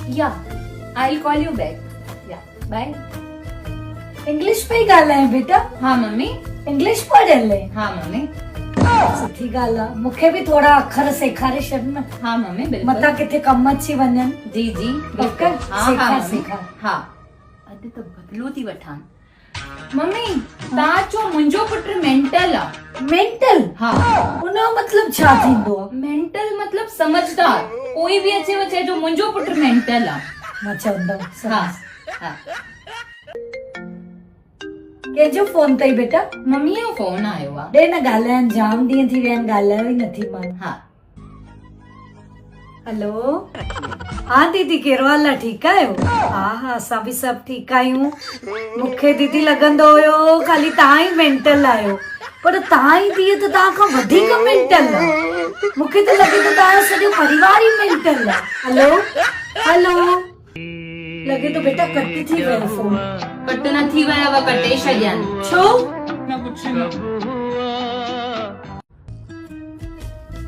Yeah, I'll call you back. Yeah, bye. English में ही ॻाल्हाए बेटा, हाँ मम्मी. इंग्लिश पढ़ियल आहे। हाँ मम्मी. सुठी ॻाल्हि आहे, मूंखे बि थोड़ा अखर सेखारे छॾ न, हाँ मम्मी बिल्कुल. मतां किथे कम अची वञनि। जी जी पक्क? बिल्कुल. हाँ सेखार, हाँ मम्मी. सेखार। हाँ. अॼु त बदलो थी वठां. मम्मी तव्हां चओ मुंहिंजो पुटु मेंटल आहे. मेंटल? हाँ. उनजो मतलब छा थींदो आहे? मेंटल मतलब समझदार. कोई बि अचेव चइजो मुंहिंजो पुटु मेंटल आहे. मां चवंदमि। हाँ हाँ. कंहिंजो फोन अथई बेटा? मम्मीअ जो फोन आयो आहे. ॾे न ॻाल्हाइनि, जाम ॾींहं थी विया आहिनि, ॻाल्हायो ई नथी मां। हाँ. हेलो, हाँ दीदी कहिड़ो हाल आहे, ठीकु आहियो? हा हा असां बि सभु ठीकु आहियूं। मूंखे दीदी लॻंदो हुयो खाली तव्हां ई मेंटल आहियो, पर तव्हां ई धीअ त तव्हां खां वधीक मेंटल आहे। मूंखे त लॻे थो तव्हांजो सॼो परिवार ई मेंटल आहे। हेलो हेलो, लॻे थो बेटा कट थी वियो फोन। कट न थी विया, कटे छॾियनि. छो? न कुझु न.